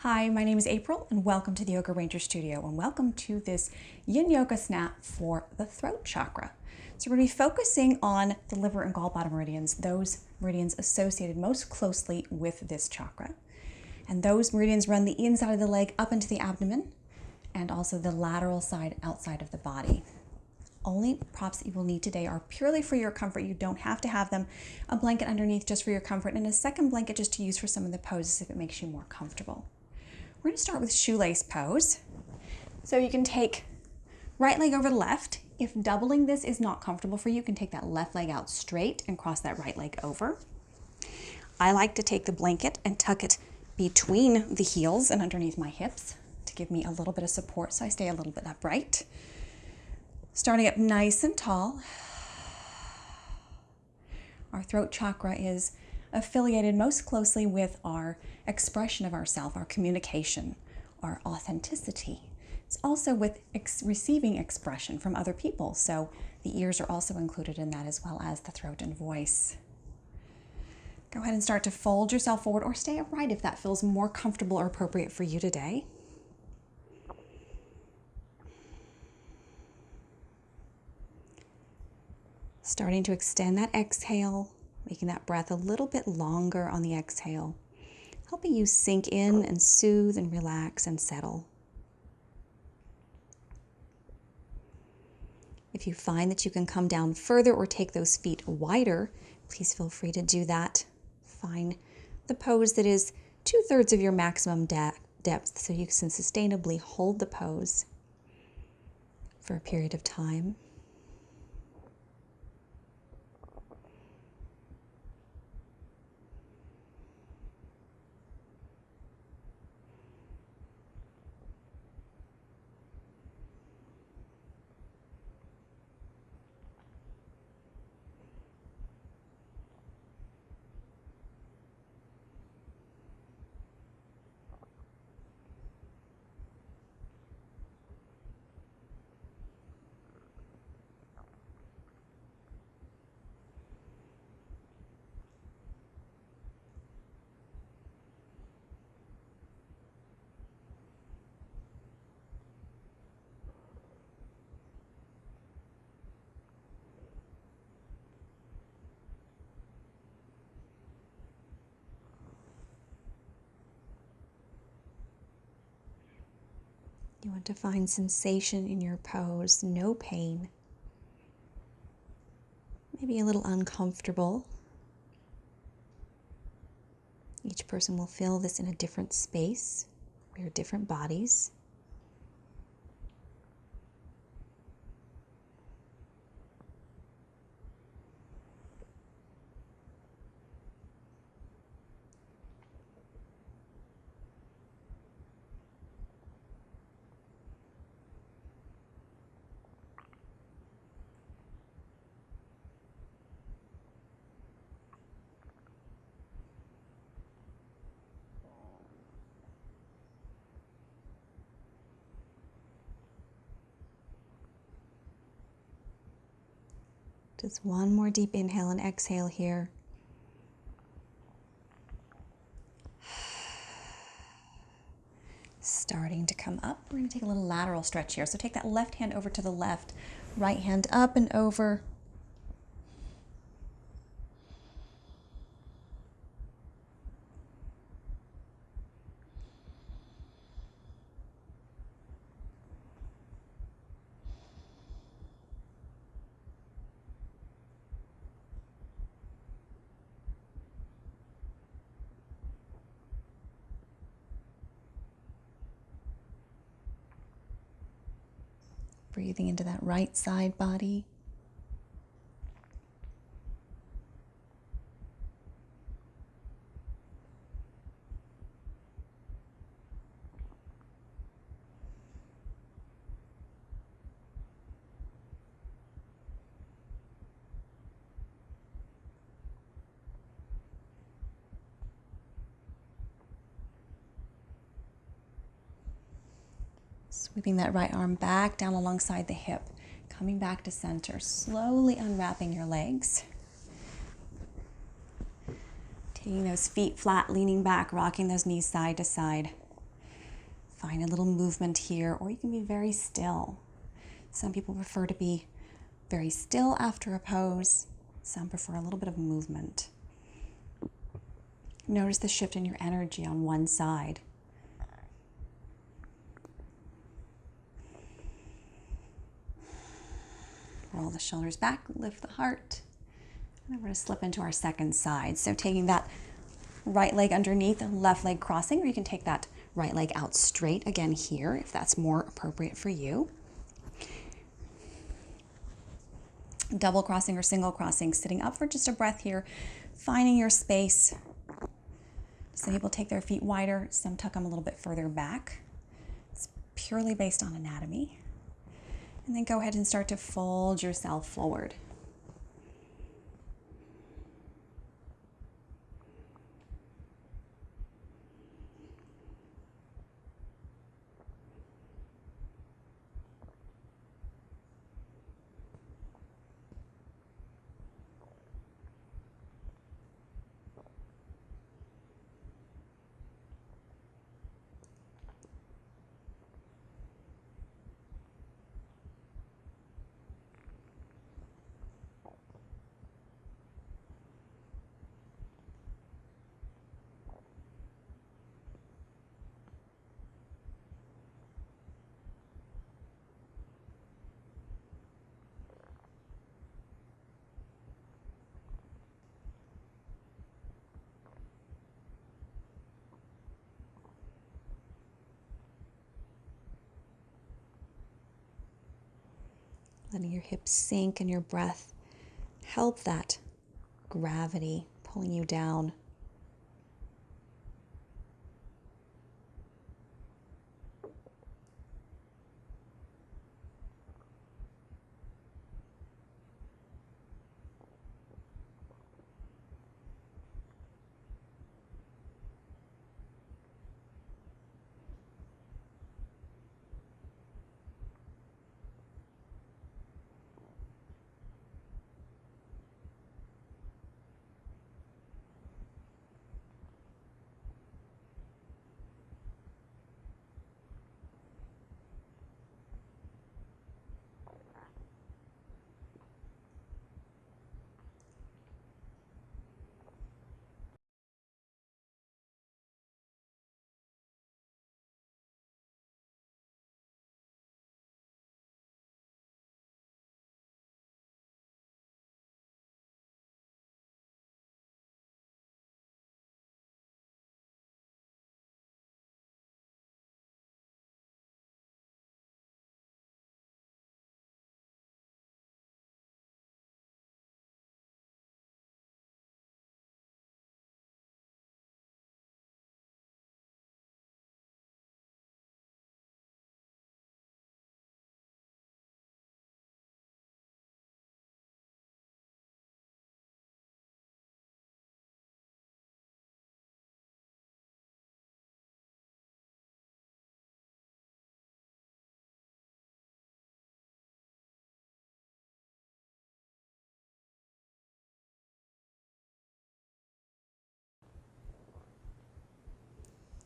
Hi, my name is April and welcome to the Yoga Ranger Studio and welcome to this Yin Yoga Snap for the throat chakra. So we're going to be focusing on the liver and gallbladder meridians, those meridians associated most closely with this chakra. And those meridians run the inside of the leg up into the abdomen and also the lateral side outside of the body. Only props that you will need today are purely for your comfort. You don't have to have them. A blanket underneath just for your comfort and a second blanket just to use for some of the poses if it makes you more comfortable. We're going to start with shoelace pose. So you can take right leg over the left. If doubling this is not comfortable for you, you can take that left leg out straight and cross that right leg over. I like to take the blanket and tuck it between the heels and underneath my hips to give me a little bit of support so I stay a little bit upright. Starting up nice and tall. Our throat chakra is affiliated most closely with our expression of ourself, our communication, our authenticity. It's also with receiving expression from other people, so the ears are also included in that as well as the throat and voice. Go ahead and start to fold yourself forward or stay upright if that feels more comfortable or appropriate for you today. Starting to extend that exhale, making that breath a little bit longer on the exhale, helping you sink in and soothe and relax and settle. If you find that you can come down further or take those feet wider, please feel free to do that. Find the pose that is 2/3 of your maximum depth so you can sustainably hold the pose for a period of time. You want to find sensation in your pose, no pain. Maybe a little uncomfortable. Each person will feel this in a different space. We are different bodies. Just one more deep inhale and exhale here. Starting to come up, we're going to take a little lateral stretch here. So take that left hand over to the left, right hand up and over. Breathing into that right side body. Sweeping that right arm back down alongside the hip, coming back to center, slowly unwrapping your legs. Taking those feet flat, leaning back, rocking those knees side to side. Find a little movement here, or you can be very still. Some people prefer to be very still after a pose. Some prefer a little bit of movement. Notice the shift in your energy on one side. Roll the shoulders back, lift the heart. And then we're going to slip into our second side. So taking that right leg underneath, left leg crossing, or you can take that right leg out straight again here if that's more appropriate for you. Double crossing or single crossing, sitting up for just a breath here, finding your space. Some people take their feet wider, some tuck them a little bit further back. It's purely based on anatomy. And then go ahead and start to fold yourself forward. Letting your hips sink and your breath help that gravity pulling you down.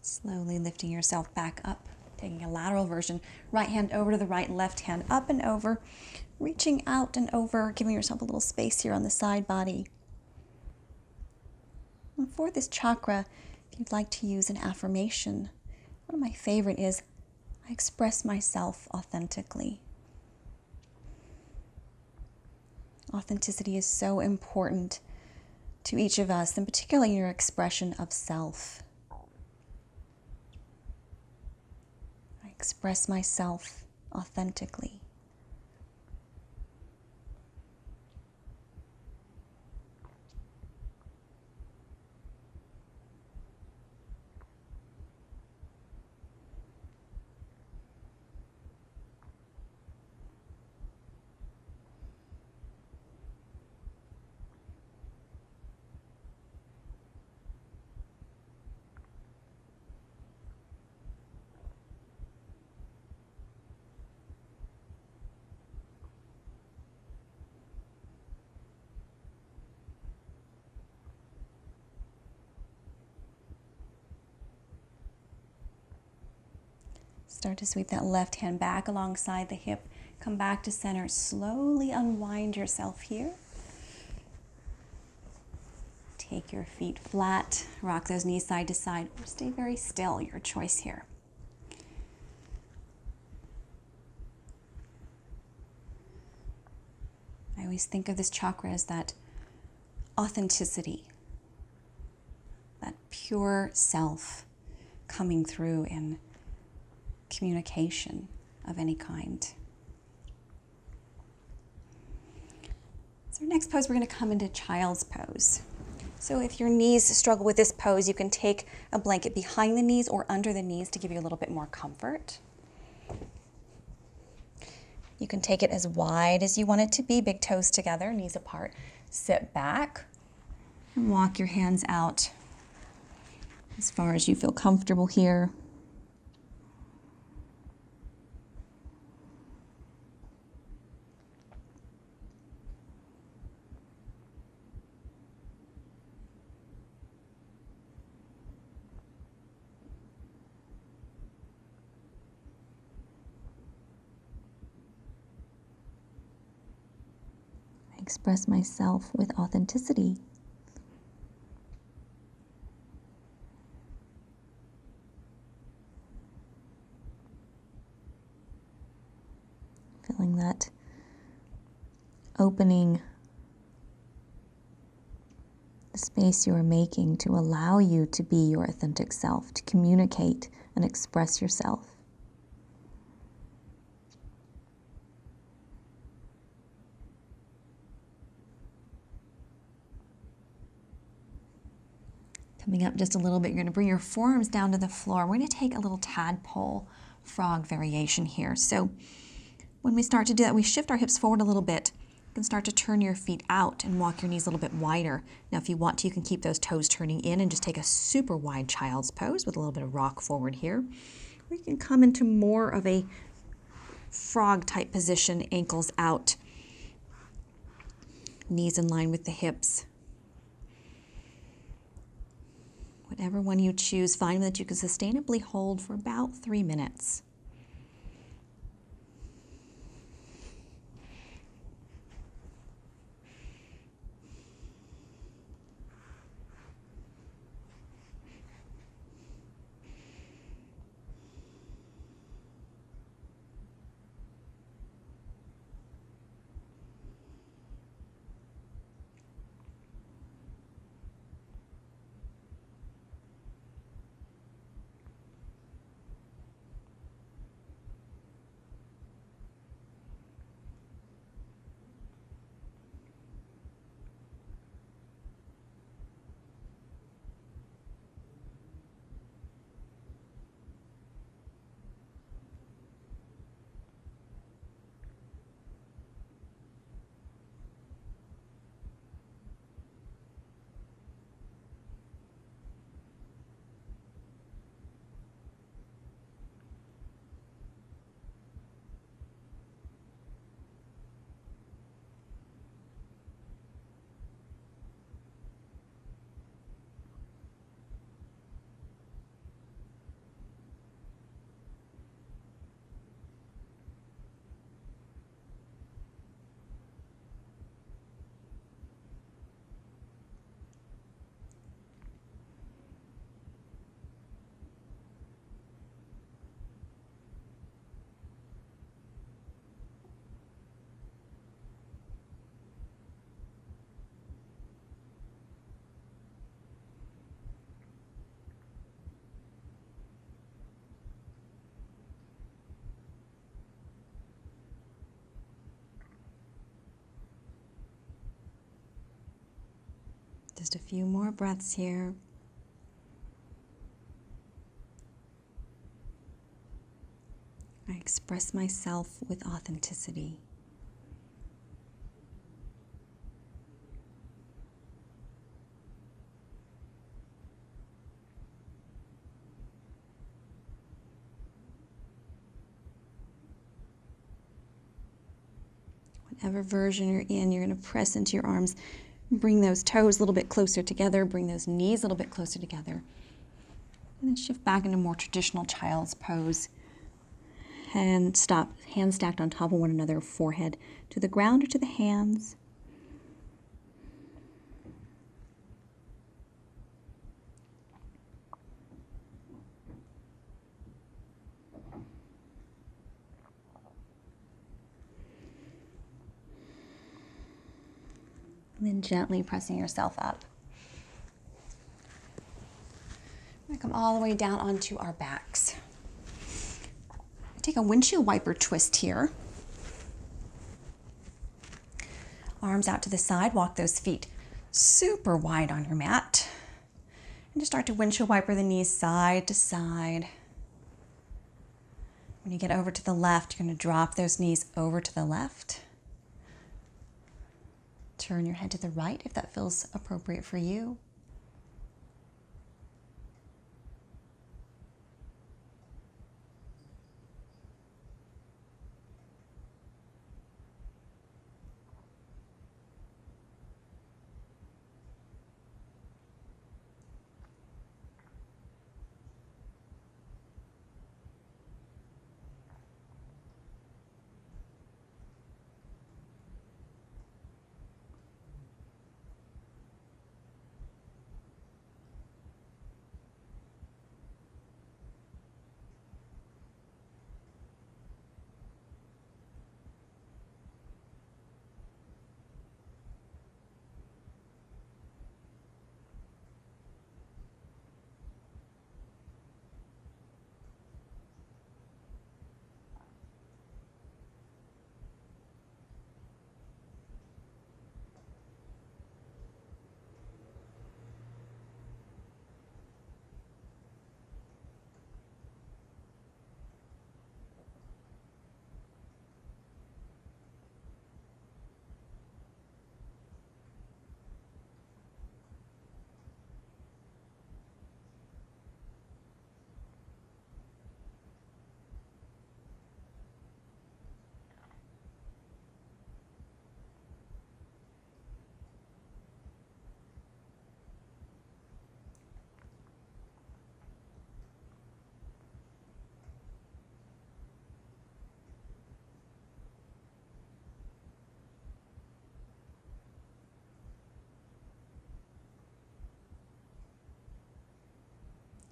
Slowly lifting yourself back up, taking a lateral version, right hand over to the right, left hand up and over, reaching out and over, giving yourself a little space here on the side body. And for this chakra, if you'd like to use an affirmation, one of my favorite is, I express myself authentically. Authenticity is so important to each of us, and particularly your expression of self. I express myself authentically. Start to sweep that left hand back alongside the hip. Come back to center. Slowly unwind yourself here. Take your feet flat. Rock those knees side to side, or stay very still. Your choice here. I always think of this chakra as that authenticity, that pure self coming through in communication of any kind. So our next pose, we're going to come into child's pose. So if your knees struggle with this pose, you can take a blanket behind the knees or under the knees to give you a little bit more comfort. You can take it as wide as you want it to be, big toes together, knees apart. Sit back and walk your hands out as far as you feel comfortable here. Express myself with authenticity. Feeling that opening the space you are making to allow you to be your authentic self, to communicate and express yourself. Coming up just a little bit, you're going to bring your forearms down to the floor. We're going to take a little tadpole frog variation here. So when we start to do that, we shift our hips forward a little bit. You can start to turn your feet out and walk your knees a little bit wider. Now, if you want to, you can keep those toes turning in and just take a super wide child's pose with a little bit of rock forward here. Or you can come into more of a frog type position, ankles out, knees in line with the hips. Whatever one you choose, find one that you can sustainably hold for about 3 minutes. Just a few more breaths here. I express myself with authenticity. Whatever version you're in, you're going to press into your arms. Bring those toes a little bit closer together. Bring those knees a little bit closer together. And then shift back into more traditional child's pose. Hand stop, hands stacked on top of one another, forehead to the ground or to the hands. And then gently pressing yourself up. We're going to come all the way down onto our backs. Take a windshield wiper twist here. Arms out to the side, walk those feet super wide on your mat. And just start to windshield wiper the knees side to side. When you get over to the left, you're going to drop those knees over to the left. Turn your head to the right if that feels appropriate for you.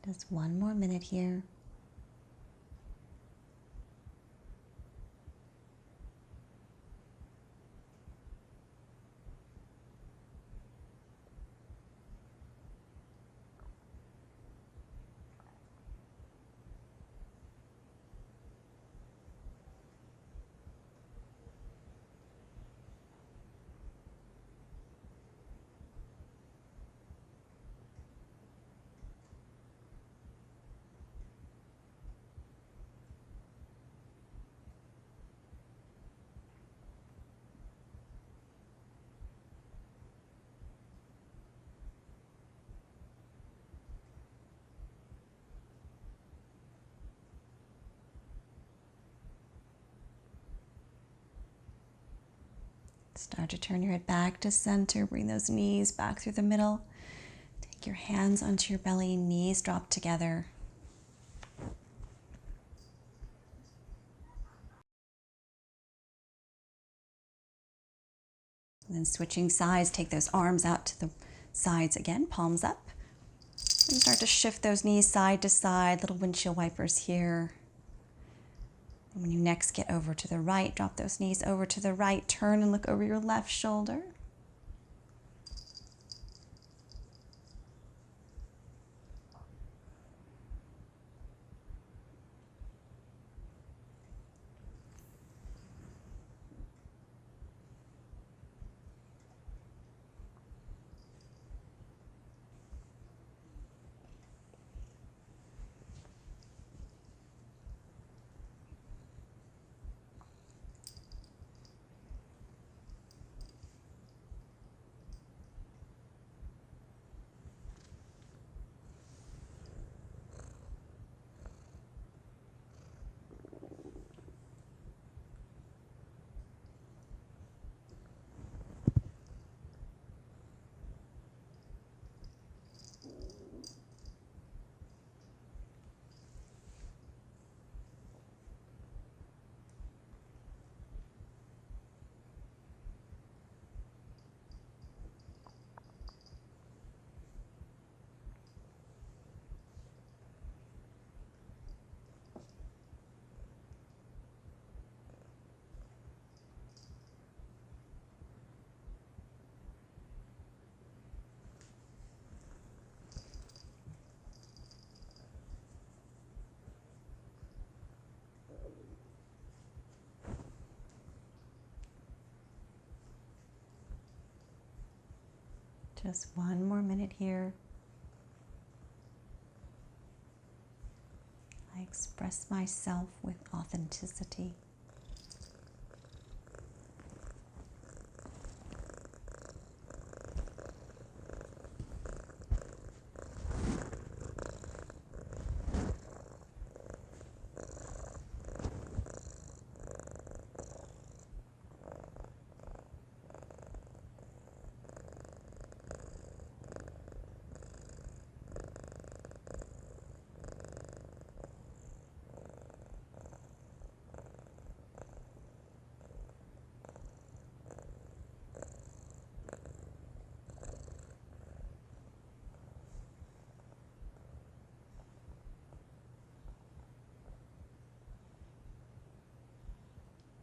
Just one more minute here. Start to turn your head back to center. Bring those knees back through the middle. Take your hands onto your belly, knees drop together. And then switching sides, take those arms out to the sides again, palms up. And start to shift those knees side to side, little windshield wipers here. And when you next get over to the right, drop those knees over to the right, turn and look over your left shoulder. Just one more minute here. I express myself with authenticity.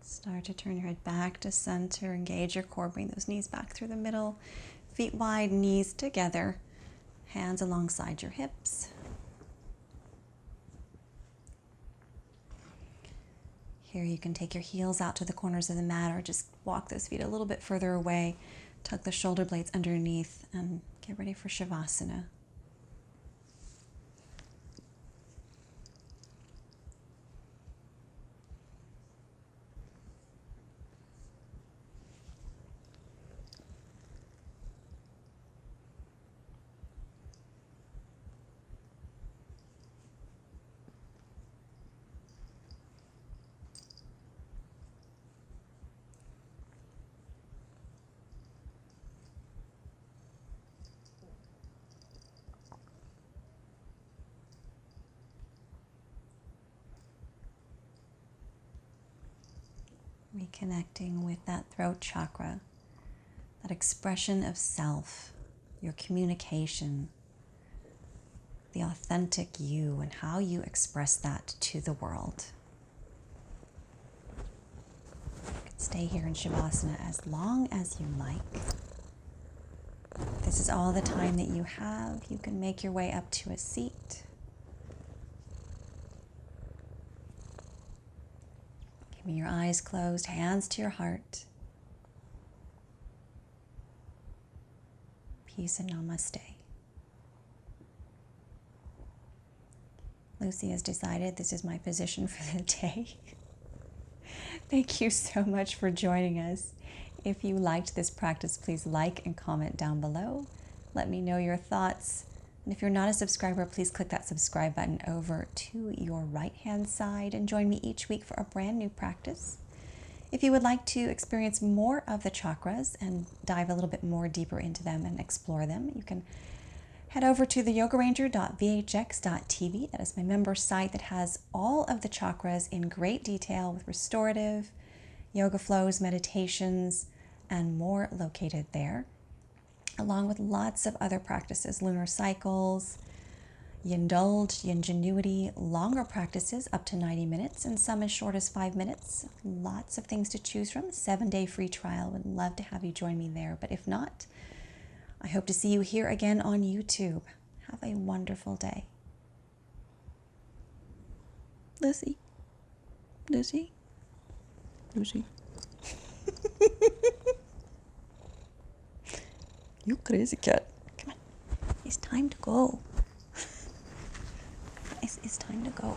Start to turn your head back to center, engage your core, bring those knees back through the middle, feet wide, knees together, hands alongside your hips. Here you can take your heels out to the corners of the mat or just walk those feet a little bit further away, tuck the shoulder blades underneath and get ready for Savasana. Reconnecting with that throat chakra, that expression of self, your communication, the authentic you and how you express that to the world. You can stay here in Shavasana as long as you like. If this is all the time that you have, you can make your way up to a seat. Keeping your eyes closed, hands to your heart. Peace and namaste. Lucy has decided this is my position for the day. Thank you so much for joining us. If you liked this practice, please like and comment down below. Let me know your thoughts. And if you're not a subscriber, please click that subscribe button over to your right-hand side and join me each week for a brand new practice. If you would like to experience more of the chakras and dive a little bit more deeper into them and explore them, you can head over to theyogaranger.vhx.tv. That is my member site that has all of the chakras in great detail with restorative, yoga flows, meditations, and more located there, along with lots of other practices, lunar cycles, Yindulge, Yingenuity, longer practices up to 90 minutes and some as short as 5 minutes. Lots of things to choose from. 7-day free trial. Would love to have you join me there. But if not, I hope to see you here again on YouTube. Have a wonderful day. Lucy. Lucy. Lucy. You crazy cat. Come on. It's time to go. It's time to go.